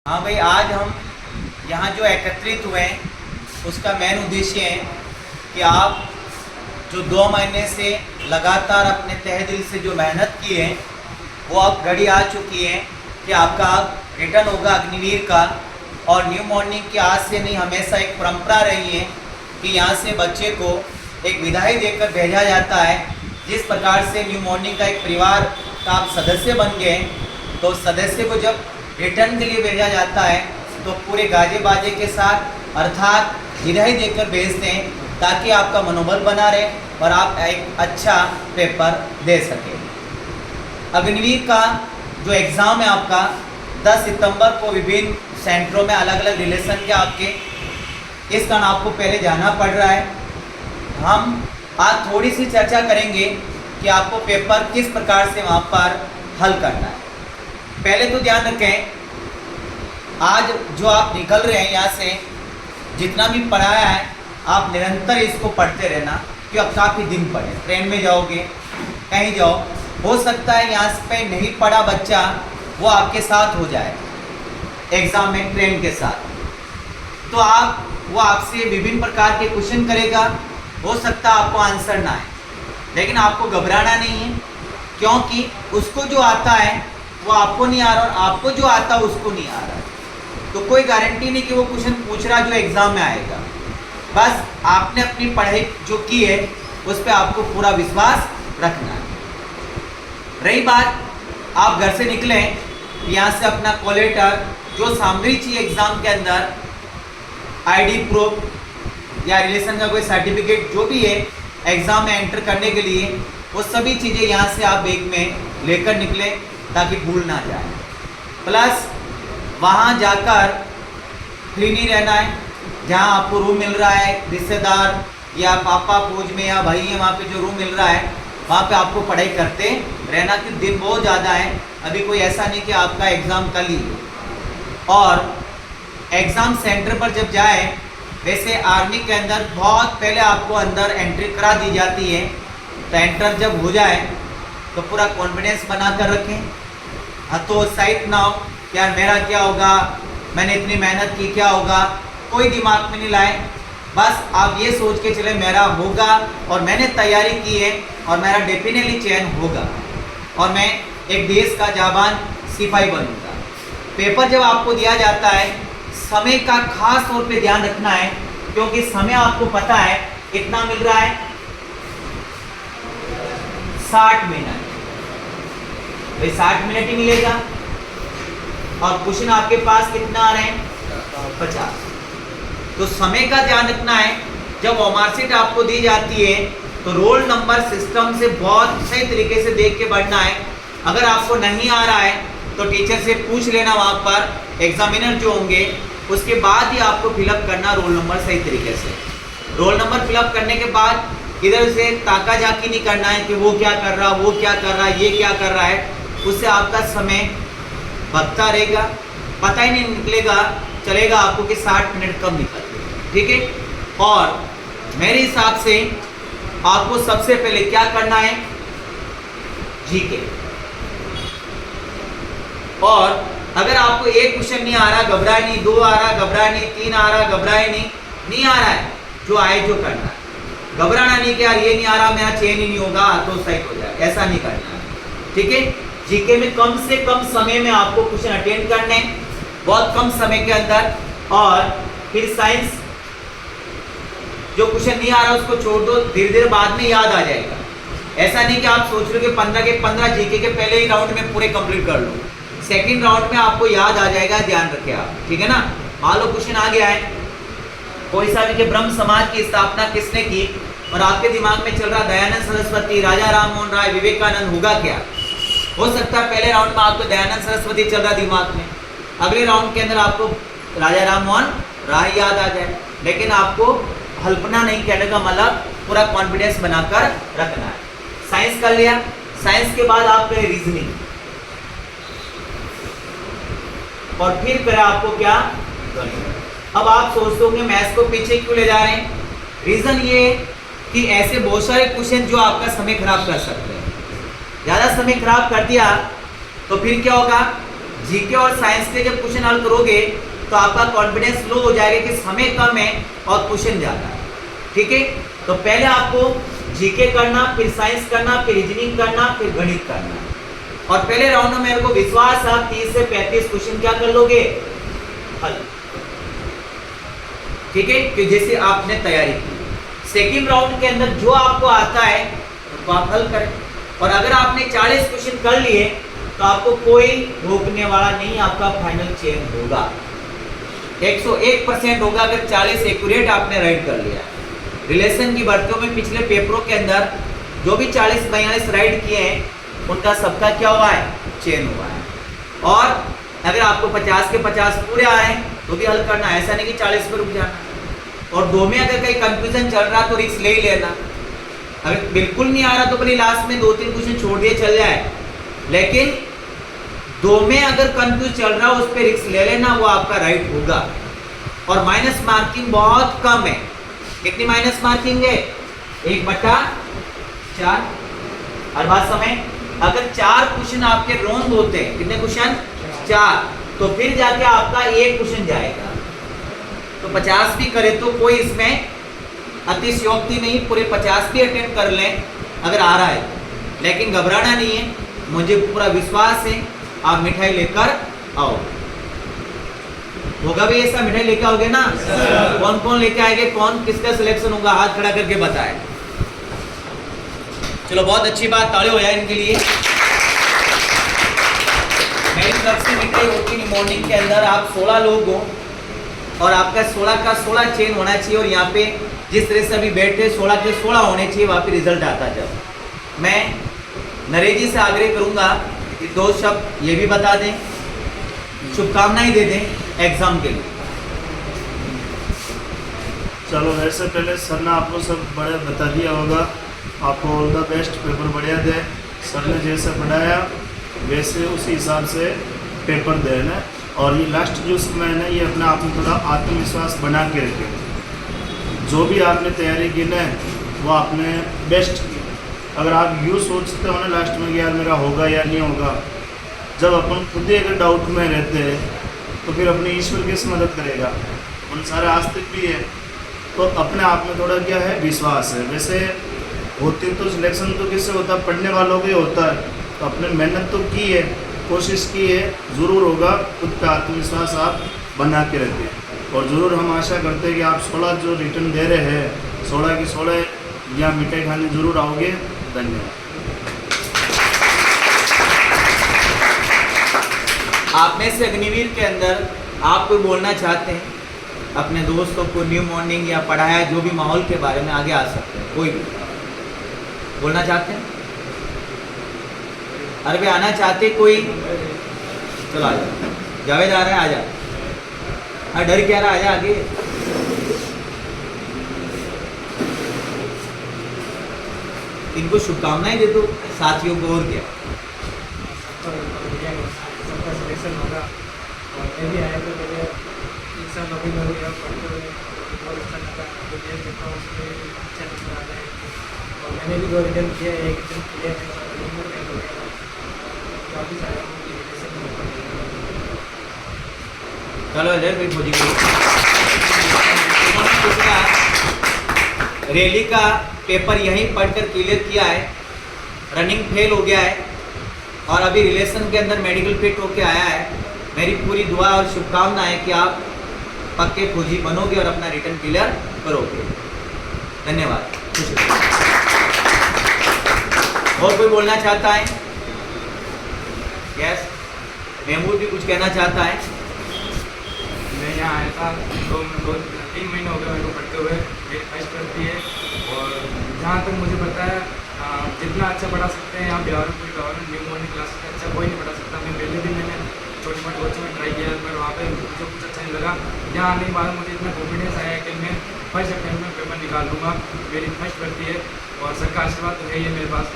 हाँ भाई, आज हम यहाँ जो एकत्रित हुए हैं उसका मेन उद्देश्य है कि आप जो 2 महीने से लगातार अपने तहे दिल से जो मेहनत की है वो अब घड़ी आ चुकी है कि आपका रिटर्न होगा अग्निवीर का। और न्यू मॉर्निंग की आज से नहीं, हमेशा एक परंपरा रही है कि यहाँ से बच्चे को एक विदाई देकर भेजा जाता है। जिस प्रकार से न्यू मॉर्निंग का एक परिवार का आप सदस्य बन गए, तो सदस्य को जब रिटर्न के लिए भेजा जाता है तो पूरे गाजे बाजे के साथ अर्थात विदाई देकर भेजते हैं, ताकि आपका मनोबल बना रहे और आप एक अच्छा पेपर दे सकें। अग्निवीर का जो एग्ज़ाम है आपका 10 सितंबर को विभिन्न सेंटरों में अलग अलग रिलेशन के आपके, इस कारण आपको पहले जाना पड़ रहा है। हम आज थोड़ी सी चर्चा करेंगे कि आपको पेपर किस प्रकार से वहाँ पर हल करना है। पहले तो ध्यान रखें, आज जो आप निकल रहे हैं यहाँ से, जितना भी पढ़ाया है आप निरंतर इसको पढ़ते रहना, क्योंकि काफ़ी दिन पढ़े। ट्रेन में जाओगे, कहीं जाओ, हो सकता है यहाँ पे नहीं पढ़ा बच्चा वो आपके साथ हो जाए एग्ज़ाम में ट्रेन के साथ, तो वो आपसे विभिन्न प्रकार के क्वेश्चन करेगा। हो सकता है आपको आंसर ना आए, लेकिन आपको घबराना नहीं है, क्योंकि उसको जो आता है वो आपको नहीं आ रहा और आपको जो आता है उसको नहीं आ रहा है। तो कोई गारंटी नहीं कि वो क्वेश्चन पूछ रहा जो एग्ज़ाम में आएगा। बस आपने अपनी पढ़ाई जो की है उस पर आपको पूरा विश्वास रखना है। रही बात, आप घर से निकले यहाँ से अपना कॉल लेटर जो सामग्री चाहिए एग्ज़ाम के अंदर, आईडी प्रूफ या रिलेशन का कोई सर्टिफिकेट जो भी है एग्ज़ाम में एंटर करने के लिए, वो सभी चीज़ें यहाँ से आप बैग में लेकर निकले ताकि भूल ना जाए। प्लस वहाँ जाकर फ्री नहीं रहना है। जहाँ आपको रूम मिल रहा है, रिश्तेदार या पापा फौज में या भाई है, वहाँ पे जो रूम मिल रहा है वहाँ पे आपको पढ़ाई करते रहना, कि दिन बहुत ज़्यादा है। अभी कोई ऐसा नहीं कि आपका एग्ज़ाम कल ही है। और एग्ज़ाम सेंटर पर जब जाए, वैसे आर्मी के अंदर बहुत पहले आपको अंदर एंट्री करा दी जाती है, तो एंटर जब हो जाए तो पूरा कॉन्फिडेंस बना कर रखें। हतोत्साहित ना हो, यार मेरा क्या होगा, मैंने इतनी मेहनत की, क्या होगा, कोई दिमाग में नहीं लाए। बस आप ये सोच के चले मेरा होगा और मैंने तैयारी की है और मेरा डेफिनेटली चयन होगा और मैं एक देश का जाबान सिपाही बनूंगा। पेपर जब आपको दिया जाता है, समय का खास तौर पे ध्यान रखना है, क्योंकि समय आपको पता है कितना मिल रहा है, 60 मिनट। भाई 60 मिनट ही मिलेगा और क्वेश्चन आपके पास कितना आ रहे हैं, 50। तो समय का ध्यान रखना है। जब मार्कशीट आपको दी जाती है तो रोल नंबर सिस्टम से बहुत सही तरीके से देख के बढ़ना है। अगर आपको नहीं आ रहा है तो टीचर से पूछ लेना, वहाँ पर एग्जामिनर जो होंगे उसके बाद ही आपको फिलअप करना रोल नंबर सही तरीके से। रोल नंबर फिलअप करने के बाद इधर से ताका झाकी नहीं करना है कि वो क्या कर रहा, वो क्या कर रहा, ये क्या कर रहा है। उससे आपका समय भगता रहेगा, पता ही नहीं निकलेगा, चलेगा आपको कि 60 मिनट कब निकल गए। ठीक है। और मेरे हिसाब से आपको सबसे पहले क्या करना है, जीके। और अगर आपको एक क्वेश्चन नहीं आ रहा, घबराए नहीं, 2 आ रहा, घबराए नहीं, 3 आ रहा, घबराए नहीं आ रहा है, जो आए जो करना है। घबराना नहीं कि यार ये नहीं आ रहा, मेरा चयन ही नहीं होगा तो सही हो जाए, ऐसा नहीं करना है। ठीक है। जीके में कम से कम समय में आपको क्वेश्चन अटेंड करने, बहुत कम समय के अंदर। और फिर साइंस, जो क्वेश्चन नहीं आ रहा उसको छोड़ दो, धीरे धीरे बाद में याद आ जाएगा। ऐसा नहीं कि आप सोच लो कि 15 के 15 जीके के पहले ही राउंड में पूरे कंप्लीट कर लो, सेकंड राउंड में आपको याद आ जाएगा। ध्यान रखें आप, ठीक है ना। मान लो क्वेश्चन आ गया है कोई सा भी कि ब्रह्म समाज की स्थापना किसने की, और आपके दिमाग में चल रहा दयानंद सरस्वती, राजा राम मोहन राय, विवेकानंद, होगा क्या। हो सकता है पहले राउंड में आपको दयानंद सरस्वती चल रहा दिमाग में, अगले राउंड के अंदर आपको राजा राम मोहन राय याद आ जाए। लेकिन आपको हल्पना नहीं कहने का मतलब पूरा कॉन्फिडेंस बनाकर रखना है। साइंस कर लिया, साइंस के बाद आप करें रीजनिंग, और फिर करें आपको क्या, गणित। अब आप सोचते होंगे मैथ्स को पीछे क्यों ले जा रहे हैं। रीजन ये कि ऐसे बहुत सारे क्वेश्चन जो आपका समय खराब कर सकते हैं। ज़्यादा समय खराब कर दिया तो फिर क्या होगा, जीके और साइंस के जब क्वेश्चन हल करोगे तो आपका कॉन्फिडेंस लो हो जाएगा कि समय कम है और क्वेश्चन ज़्यादा है। ठीक है, तो पहले आपको जीके करना, फिर साइंस करना, फिर रीजनिंग करना, फिर गणित करना। और पहले राउंड में मेरे को विश्वास है आप 30 से 35 क्वेश्चन क्या कर लोगे, हल। ठीक है, कि जैसे आपने तैयारी की। सेकंड राउंड के अंदर जो आपको आता है तो आप हल करें। और अगर आपने 40 क्वेश्चन कर लिए तो आपको कोई रोकने वाला नहीं, आपका फाइनल चेंज होगा, 101% होगा अगर 40 एक्यूरेट आपने राइट कर लिया। रिलेशन की भर्तियों में पिछले पेपरों के अंदर जो भी 40-42 राइट किए हैं उनका सबका क्या हुआ है, चेंज हुआ है। और अगर आपको 50 के 50 पूरे आ रहे हैं तो भी हल करना, ऐसा नहीं कि 40 पर रुक जाना। और दो में अगर कहीं कंफ्यूजन चल रहा तो रिस्क ले ही लेना। अगर बिल्कुल नहीं आ रहा तो भले लास्ट में 2-3 क्वेश्चन छोड़ दिए चल जाए, लेकिन दो में अगर कंफ्यूज चल रहा है उस पर रिस्क ले लेना, वो आपका राइट होगा। और माइनस मार्किंग बहुत कम है। कितनी माइनस मार्किंग है, 1/4। हर बात समय अगर 4 क्वेश्चन आपके रॉन्ग होते हैं, कितने क्वेश्चन, 4, तो फिर जाके आपका 1 क्वेश्चन जाएगा। तो 50 भी करे तो कोई इसमें अतिशयोक्ति नहीं, पूरे 50 भी अटेम्प्ट कर लें अगर आ रहा है, लेकिन घबराना नहीं है, मुझे पूरा विश्वास है आप मिठाई लेकर आओ। होगा भी ऐसा, मिठाई लेकर आओगे ना? कौन कौन लेके आएंगे, कौन किसका सिलेक्शन होगा, हाथ खड़ा करके बताए। चलो बहुत अच्छी बात, ताली हो जाए इनके लिए। मेरी तरफ से मिठाई होती है मॉर्निंग के अंदर, आप 16 लोग हो और आपका 16 का 16 चेन होना चाहिए। और यहाँ पे जिस तरह से अभी बैठे 16 के 16 होने चाहिए, वहाँ पे रिजल्ट आता। जब मैं नरेश जी से आग्रह करूँगा कि 2 शब्द ये भी बता दें, शुभकामनाएं दे दें एग्जाम के लिए। चलो, वैसे पहले सर ने आपको सब बड़े बता दिया होगा, आपको ऑल द बेस्ट, पेपर बढ़िया दे। सर ने जैसे पढ़ाया वैसे उसी हिसाब से पेपर देना। और ये लास्ट जो समय है ना, ये अपने आप में थोड़ा आत्मविश्वास बना के रखें। जो भी आपने तैयारी की ना वो आपने बेस्ट की। अगर आप यूँ सोचते हो ना लास्ट में कि यार मेरा होगा या नहीं होगा, जब अपन खुद ही अगर डाउट में रहते हैं तो फिर अपने ईश्वर किस मदद करेगा, उन सारे आस्तिक भी है। तो अपने आप में थोड़ा क्या है, विश्वास है। वैसे होती तो सिलेक्शन तो किससे होता है, पढ़ने वालों के होता है। तो अपने मेहनत तो की है, कोशिश की है, ज़रूर होगा। खुद का आत्मविश्वास आप बना के रखें। और ज़रूर हम आशा करते हैं कि आप 16 जो रिटर्न दे रहे हैं, 16 की 16 यहाँ मिठाई खाने ज़रूर आओगे। धन्यवाद। आप में से अग्निवीर के अंदर आप कोई बोलना चाहते हैं अपने दोस्तों को, न्यू मॉर्निंग या पढ़ाया जो भी माहौल के बारे में, आगे आ सकते हैं, कोई भी बोलना चाहते हैं? अरे भाई आना चाहते कोई, चलो आ जाओ। जावेद आ रहा है, आ जा। हाँ, डर क्या रहा, आ जा आगे। इनको शुभकामनाएं दे दो साथियों को, और क्या। सबका सिलेक्शन होगा और मैं भी आया तो मेरे इंसान अभी मैं पढ़ते हुए बहुत अच्छा लगा। तो ये देखा उसमें अच्छा नंबर आ जाए। और मैंने भी 2 रिटर्न किया, एक रिटर्न किया है और नंबर फेल हो गया। वापस आया हूँ कि रिलेशन में चलो अजय भाई खोजी रैली का पेपर यहीं पढ़कर क्लियर किया है, रनिंग फेल हो गया है और अभी रिलेशन के अंदर मेडिकल फिट होके आया है। मेरी पूरी दुआ और शुभकामना है कि आप पक्के फौजी बनोगे और अपना रिटर्न क्लियर करोगे। धन्यवाद। और कोई बोलना चाहता है? यस, महमूद भी कुछ कहना चाहता है। मैं यहाँ आया था 2-3 महीने हो गए मेरे को पढ़ते हुए। मेरी फर्स्ट करती है और जहाँ तक मुझे पता है जितना अच्छा पढ़ा सकते हैं यहाँ बिहार में, पूरी बिहार में न्यू मॉर्निंग क्लास से अच्छा कोई नहीं पढ़ा सकता। मैं पहले दिन मैंने छोटे मोटे बच्चों में ट्राई किया, पर वहाँ पे मुझे कुछ अच्छा नहीं लगा। यहाँ आने के बाद मुझे इतना कॉन्फिडेंस आया कि मैं फर्स्ट अटेम्प्ट में पेपर निकाल लूँगा। मेरी फर्स्ट करती है और सर का आशीर्वाद तो है ही मेरे पास।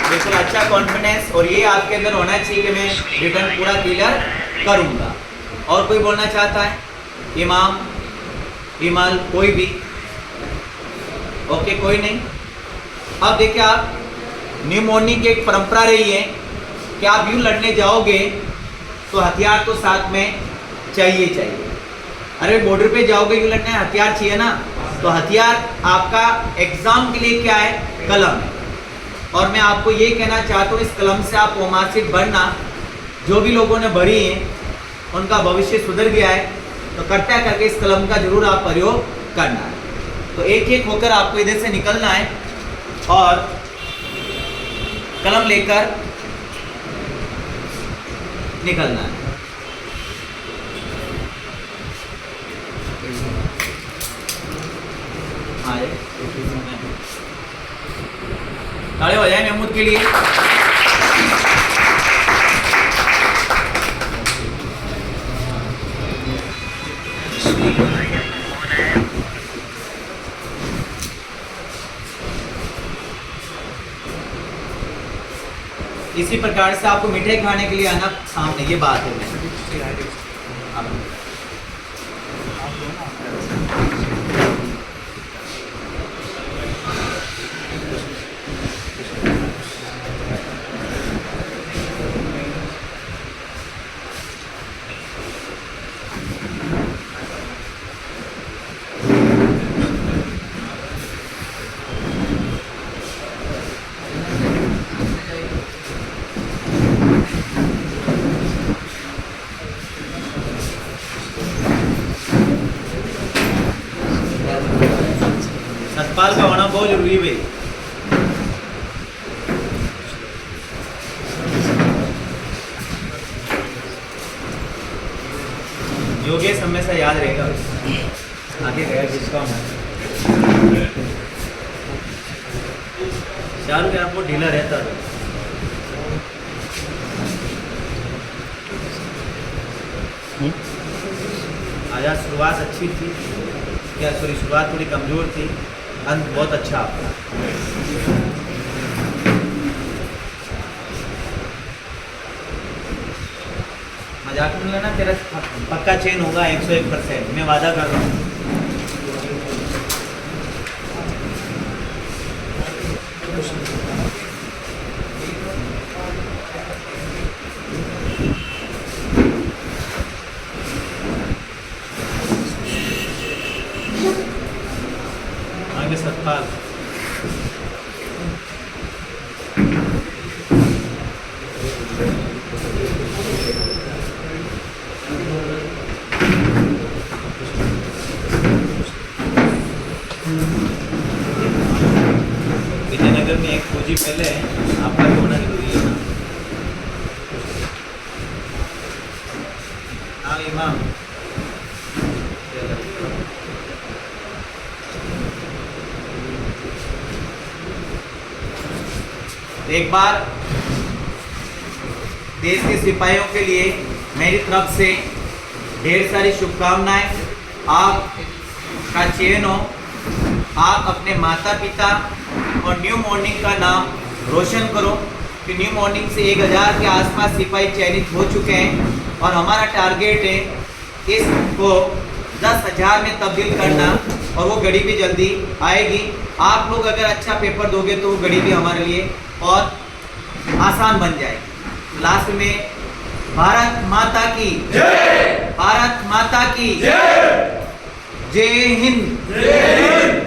बिल्कुल अच्छा कॉन्फिडेंस और ये आपके अंदर होना चाहिए कि मैं रिटर्न पूरा क्लियर करूँगा। और कोई बोलना चाहता है? इमाम, इमाल, कोई भी? ओके, कोई नहीं। अब देखिए आप न्यू मॉर्निंग की एक परंपरा रही है कि आप यूँ लड़ने जाओगे तो हथियार तो साथ में चाहिए। अरे बॉर्डर पे जाओगे यूँ लड़ने, हथियार चाहिए ना। तो हथियार आपका एग्ज़ाम के लिए क्या है? कलम है। और मैं आपको ये कहना चाहता हूँ, इस कलम से आप ओमासित बनना। जो भी लोगों ने भरी है उनका भविष्य सुधर गया है, तो कृपया करके इस कलम का जरूर आप प्रयोग करना है। तो एक एक होकर आपको इधर से निकलना है और कलम लेकर निकलना है। ताली बजाएं महमूद के लिए। इसी प्रकार से आपको मिठाई खाने के लिए आना सामने, ये बात है। सतपाल का होना बहुत जरूरी है भाई। योगेश हमेशा याद रहेगा, आगे गया जिसका होना। शाहरुख आपको ढीला रहता था। आज शुरुआत अच्छी थी क्या? सॉरी, शुरुआत थोड़ी कमज़ोर थी, अंत बहुत अच्छा आपका। मजाक में लेना, तेरा पक्का चेन होगा 101%, मैं वादा कर रहा हूँ। आगे सतपाल। विजयनगर में एक फौजी पहले है, आपका भी होना जरूरी है ना। हाँ इमाम, एक बार देश के सिपाहियों के लिए मेरी तरफ से ढेर सारी शुभकामनाएं। आपका चयन हो, आप अपने माता पिता और न्यू मॉर्निंग का नाम रोशन करो कि न्यू मॉर्निंग से 1000 के आसपास सिपाही चयनित हो चुके हैं और हमारा टारगेट है इसको 10,000 में तब्दील करना, और वो घड़ी भी जल्दी आएगी। आप लोग अगर अच्छा पेपर दोगे तो वो घड़ी भी हमारे लिए और आसान बन जाएगी। लास्ट में भारत माता की जय, भारत माता की जय, जय हिंद।